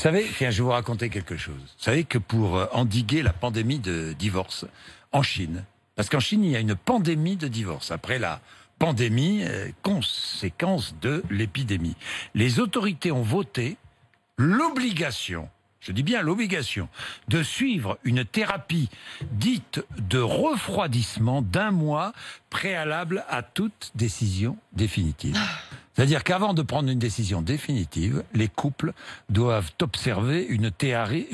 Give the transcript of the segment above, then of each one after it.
savez, tiens, je vais vous raconter quelque chose. Vous savez que pour endiguer la pandémie de divorce en Chine, parce qu'en Chine, il y a une pandémie de divorce. Après la pandémie, conséquence de l'épidémie. Les autorités ont voté l'obligation, je dis bien l'obligation, de suivre une thérapie dite de refroidissement d'1 mois préalable à toute décision définitive. C'est-à-dire qu'avant de prendre une décision définitive, les couples doivent observer une thérapie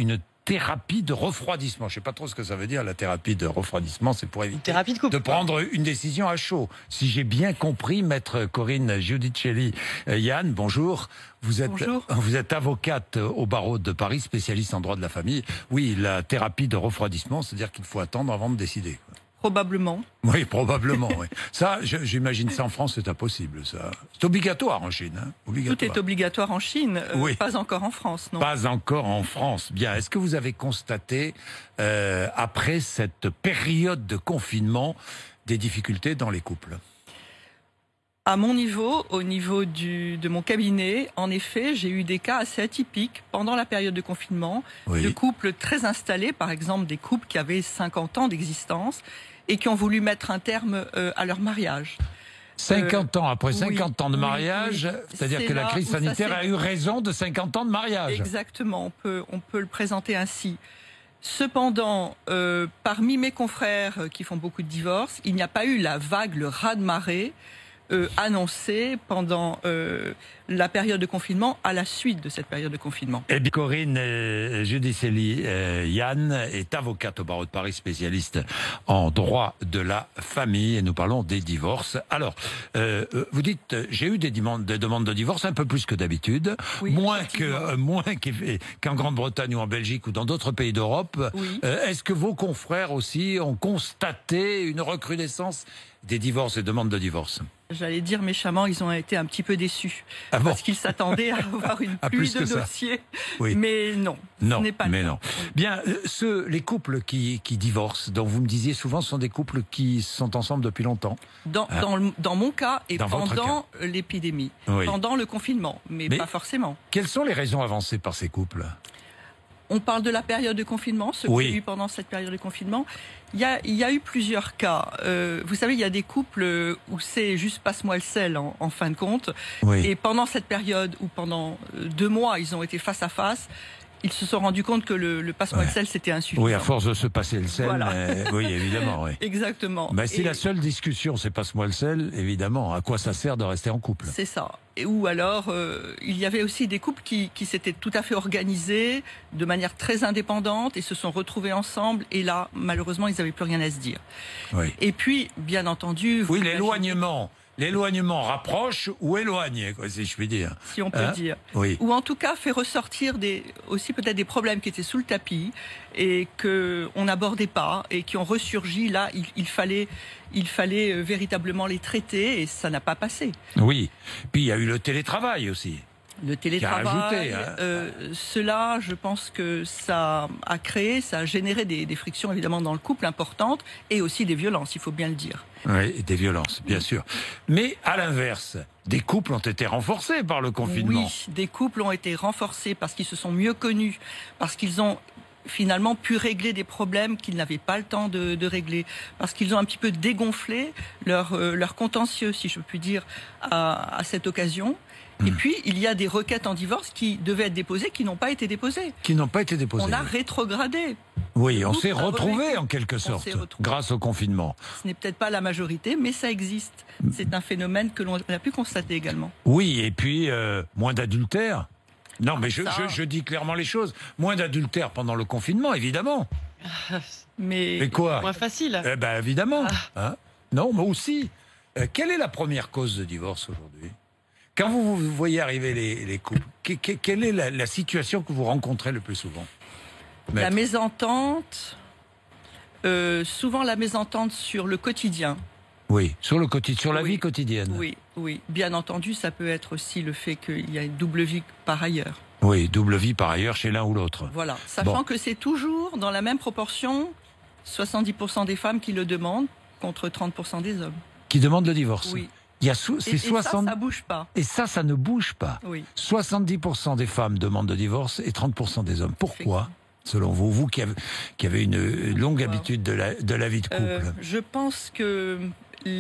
de refroidissement. Je ne sais pas trop ce que ça veut dire, la thérapie de refroidissement. C'est pour éviter de prendre une décision à chaud. Si j'ai bien compris, maître Corinne Giudicelli, Yann, bonjour. Bonjour. Vous êtes avocate au barreau de Paris, spécialiste en droit de la famille. Oui, la thérapie de refroidissement, c'est-à-dire qu'il faut attendre avant de décider. Probablement. Oui, probablement. Oui. Ça, j'imagine ça en France, c'est impossible. Ça, c'est obligatoire en Chine. Hein, obligatoire. Tout est obligatoire en Chine, oui. Pas encore en France, non. Pas encore en France. Bien. Est-ce que vous avez constaté, après cette période de confinement, des difficultés dans les couples ? À mon niveau, au niveau de mon cabinet, en effet, j'ai eu des cas assez atypiques pendant la période de confinement, oui. de couples très installés, par exemple des couples qui avaient 50 ans d'existence et qui ont voulu mettre un terme à leur mariage. 50 ans, après 50 ans de oui, mariage, oui. C'est-à-dire que la crise sanitaire a eu raison de 50 ans de mariage. Exactement, on peut le présenter ainsi. Cependant, parmi mes confrères qui font beaucoup de divorces, il n'y a pas eu la vague, le raz-de-marée annoncé pendant la période de confinement, à la suite de cette période de confinement. Eh bien, Corinne Giudicelli, Yann est avocate au barreau de Paris, spécialiste en droit de la famille, et nous parlons des divorces. Alors, vous dites, j'ai eu des demandes de divorce un peu plus que d'habitude, oui, moins qu'en Grande-Bretagne ou en Belgique ou dans d'autres pays d'Europe. Oui. Est-ce que vos confrères aussi ont constaté une recrudescence des divorces et demandes de divorce? J'allais dire méchamment, ils ont été un petit peu déçus. Ah bon? Parce qu'ils s'attendaient à avoir une pluie de dossiers. Oui. Mais non, non, ce n'est pas mais le cas. non. Bien, les couples qui divorcent, dont vous me disiez souvent, sont des couples qui sont ensemble depuis longtemps. Dans mon cas et dans pendant l'épidémie, oui. Pendant le confinement, mais pas forcément. Quelles sont les raisons avancées par ces couples? On parle de la période de confinement, ce qu'il y a eu pendant cette période de confinement. Il y a eu plusieurs cas. Vous savez, il y a des couples où c'est juste passe-moi le sel en fin de compte. Oui. Et pendant cette période, ou pendant 2 mois, ils ont été face à face. Ils se sont rendus compte que le passe-moi le sel, c'était insuffisant. Oui, à force de se passer le sel, voilà. Oui, évidemment. Oui. Exactement. Mais si la seule discussion, c'est passe-moi le sel, évidemment, à quoi ça sert de rester en couple? C'est ça. Ou alors, il y avait aussi des couples qui s'étaient tout à fait organisés, de manière très indépendante, et se sont retrouvés ensemble, et là, malheureusement, ils n'avaient plus rien à se dire. Oui. Et puis, bien entendu... Oui, l'éloignement rapproche ou éloigne, si je puis dire. Si on peut dire. Oui. Ou en tout cas fait ressortir aussi peut-être des problèmes qui étaient sous le tapis et qu'on n'abordait pas et qui ont ressurgi. Là, il fallait véritablement les traiter et ça n'a pas passé. Oui. Puis il y a eu le télétravail aussi. Le télétravail, cela, je pense que ça a généré des frictions évidemment dans le couple importantes et aussi des violences, il faut bien le dire. Oui, des violences, bien sûr. Mais à l'inverse, des couples ont été renforcés par le confinement. Oui, des couples ont été renforcés parce qu'ils se sont mieux connus, parce qu'ils ont finalement pu régler des problèmes qu'ils n'avaient pas le temps de régler, parce qu'ils ont un petit peu dégonflé leur contentieux, si je puis dire, à cette occasion. Et puis, il y a des requêtes en divorce qui devaient être déposées, qui n'ont pas été déposées. Qui n'ont pas été déposées. On a rétrogradé. Oui, on s'est retrouvés en quelque sorte, grâce au confinement. Ce n'est peut-être pas la majorité, mais ça existe. C'est un phénomène que l'on a pu constater également. Oui, et puis, moins d'adultère. Non, mais je dis clairement les choses. Moins d'adultère pendant le confinement, évidemment. Mais quoi? moins facile. Eh ben, évidemment. Hein? Non, mais aussi. Quelle est la première cause de divorce aujourd'hui? Quand vous voyez arriver les couples, quelle est la situation que vous rencontrez le plus souvent? La mésentente, souvent la mésentente sur le quotidien. Oui, sur la vie quotidienne. Oui. Bien entendu, ça peut être aussi le fait qu'il y a une double vie par ailleurs. Oui, double vie par ailleurs chez l'un ou l'autre. Voilà, sachant que c'est toujours dans la même proportion, 70% des femmes qui le demandent contre 30% des hommes. Qui demandent le divorce? Oui. Il y a Et ça bouge pas. Et ça ne bouge pas. Oui. 70% des femmes demandent de divorce et 30% des hommes. Pourquoi, selon vous, vous qui avez une longue habitude de la vie de couple? Je pense que la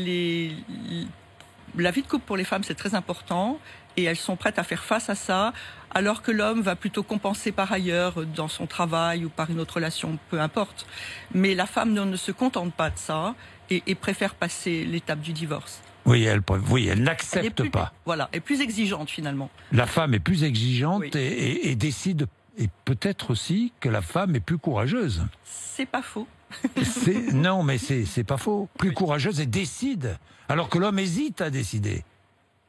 vie de couple pour les femmes, c'est très important et elles sont prêtes à faire face à ça, alors que l'homme va plutôt compenser par ailleurs dans son travail ou par une autre relation, peu importe. Mais la femme ne se contente pas de ça et préfère passer l'étape du divorce. Oui, elle n'accepte pas. Voilà, est plus exigeante finalement. La femme est plus exigeante Oui. et décide, et peut-être aussi que la femme est plus courageuse. C'est pas faux. Non, mais c'est pas faux. Plus courageuse et décide, alors que l'homme hésite à décider.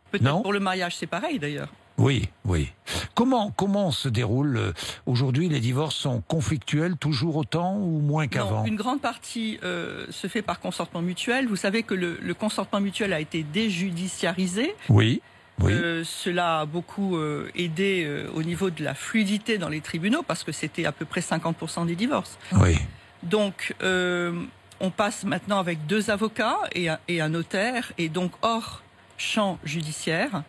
Peut-être pour le mariage, c'est pareil d'ailleurs. Oui, oui. Comment se déroule aujourd'hui? Les divorces sont conflictuels toujours autant ou moins qu'avant? Une grande partie se fait par consentement mutuel. Vous savez que le consentement mutuel a été déjudiciarisé. Oui. Oui. Cela a beaucoup aidé au niveau de la fluidité dans les tribunaux parce que c'était à peu près 50% des divorces. Oui. Donc on passe maintenant avec 2 avocats et un notaire et donc hors champ judiciaire.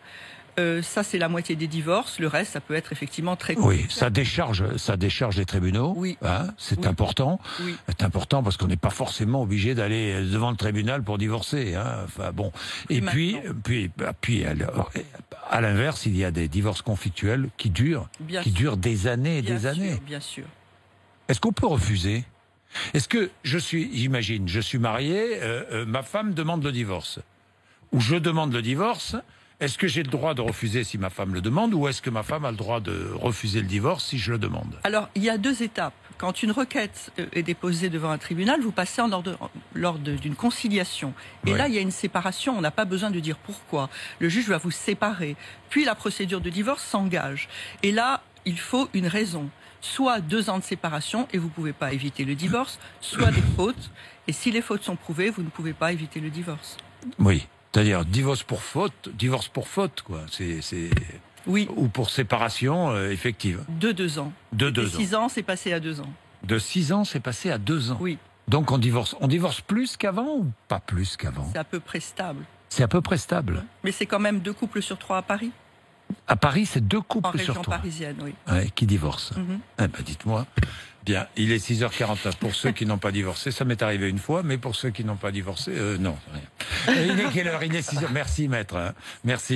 Ça, c'est la moitié des divorces. Le reste, ça peut être effectivement très compliqué. Oui, ça décharge les tribunaux. Oui. Hein, c'est important. Oui. C'est important parce qu'on n'est pas forcément obligé d'aller devant le tribunal pour divorcer. Hein. Enfin bon. Et puis, à l'inverse, il y a des divorces conflictuels qui durent des années et des années. Bien sûr. Est-ce qu'on peut refuser? Est-ce que j'imagine, je suis marié, ma femme demande le divorce, ou je demande le divorce? Est-ce que j'ai le droit de refuser si ma femme le demande, ou est-ce que ma femme a le droit de refuser le divorce si je le demande? Alors, il y a 2 étapes. Quand une requête est déposée devant un tribunal, vous passez lors d'une conciliation. Et là, il y a une séparation, on n'a pas besoin de dire pourquoi. Le juge va vous séparer. Puis la procédure de divorce s'engage. Et là, il faut une raison. Soit 2 ans de séparation, et vous ne pouvez pas éviter le divorce, soit des fautes. Et si les fautes sont prouvées, vous ne pouvez pas éviter le divorce. Oui. C'est-à-dire divorce pour faute, quoi. Oui. Ou pour séparation effective. De 2 ans. De 2 ans. 6 ans, c'est passé à 2 ans. De 6 ans, c'est passé à 2 ans. Oui. Donc on divorce plus qu'avant ou pas plus qu'avant? C'est à peu près stable. C'est à peu près stable. Mais c'est quand même 2 couples sur 3 à Paris. À Paris, c'est 2 couples sur 3. En région parisienne, oui. Ouais, qui divorcent. Mm-hmm. Dites-moi. Bien, il est 6h49. Pour ceux qui n'ont pas divorcé, ça m'est arrivé une fois, mais pour ceux qui n'ont pas divorcé, non, rien. Il est quelle heure? Il est 6h. Merci, maître. Merci.